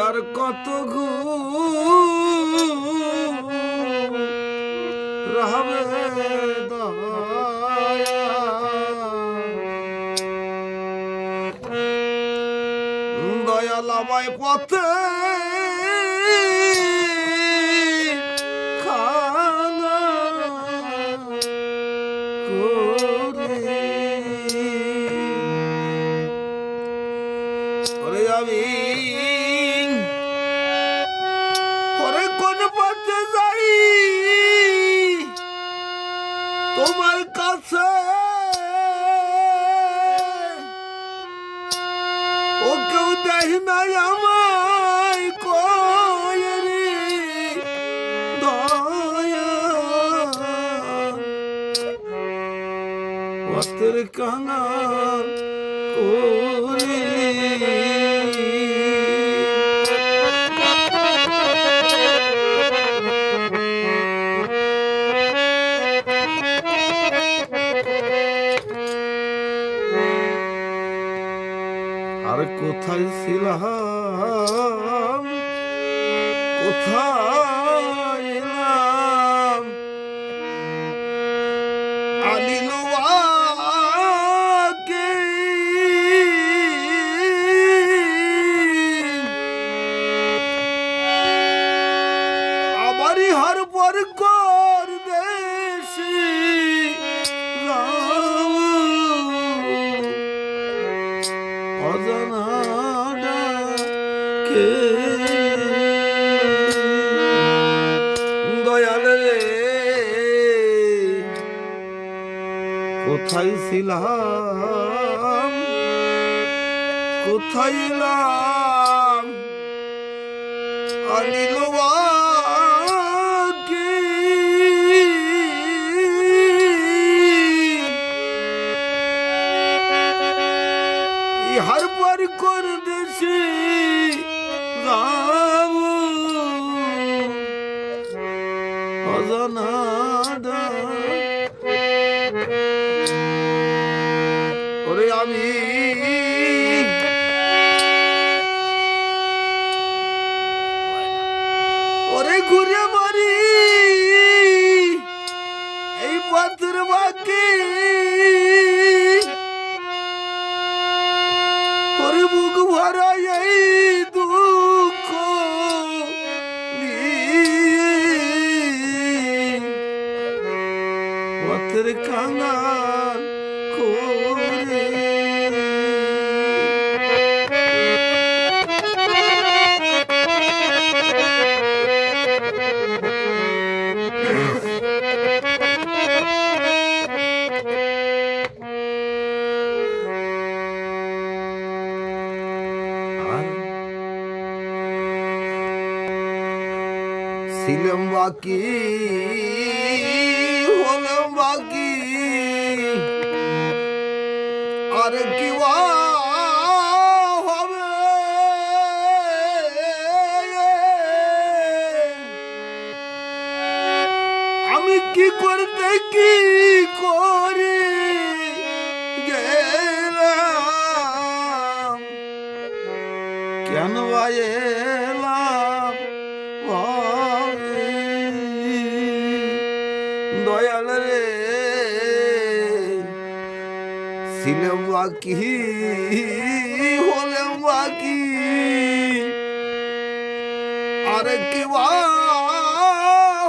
আর কত রহবে দয়াল আমায় পথে খানা করে আমি পরে কোন পথে যাই তোমার কাছে ও কেউ দেখ নাই আমায় কয়রে দয়া পথের কাঙাল করে আর কোথায় ছিলাম কোথায় এলাম আলিলওয়াকে আমারই হার পর কর দেশি অজানা ডাকে দয়াল রে কোথায় ছিলাম কোথায় এলাম আলিলওয়াকে ইহার পর কোন দেশে যাব অজানা ওরে আমি ওরে ঘুরে মারি এই পথের বাকি ওরে বুক ভরা এই দুঃখ পথের কাঙাল করে ছিলাম বাকি হলাম বাকি আর কি হবে আমি কি করতে কি করে গেলাম কেন এলাম দয়াল রে ছিলাম বাকি হলাম বাকি আর কি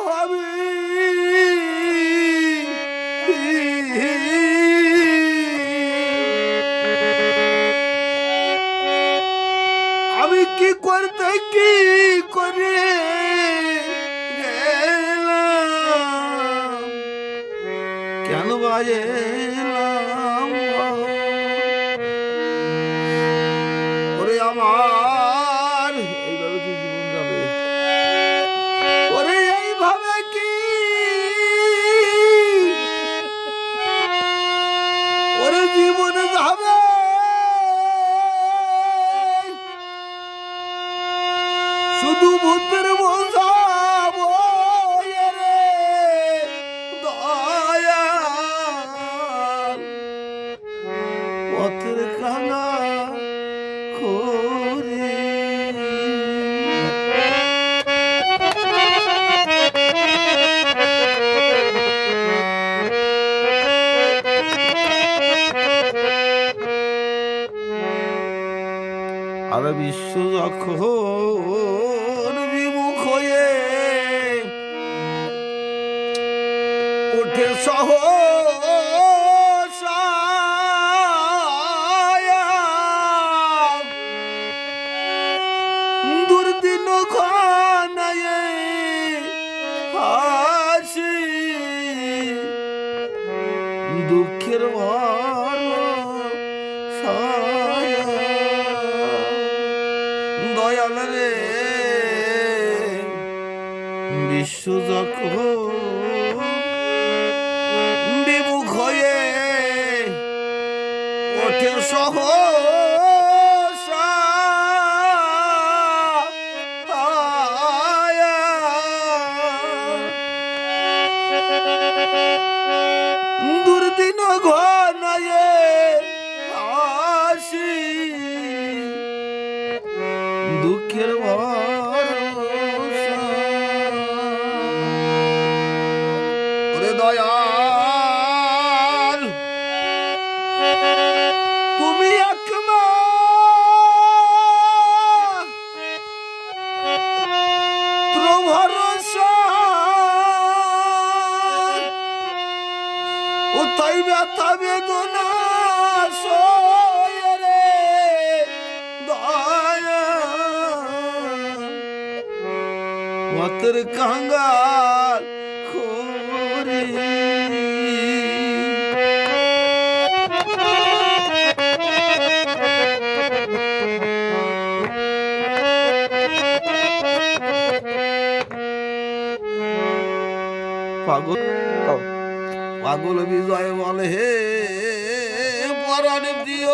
হবে আমি কি করতে কি করে কেন বাজেলাম ওরে আমার এইভাবে কি জীবন যাবে ওরে এইভাবে কি ওরে জীবন যাবে শুধু ভূতের বোঝাবো রে দয়া পথের কাঙাল করে আর বিশ্ব যখন বিমুখ হয়ে ওঠে সহসা, দুর্দিন ঘনায় হাসি, দুঃখের দয়াল রে বিশ্ব যখন বিমুখ হয়ে ওঠে সহসা, দুর্দিন ঘনায় হাসি, দুঃখের ভরসা। ওরে দয়াল তুমি একমাত্র ভরসা, ও তাই ব্যথা বেদনা সয়ে রে দয়া, মাতের কাঙ্গাল করে পাগল পাগল বিজয় বলে হে পরাণ প্রিয়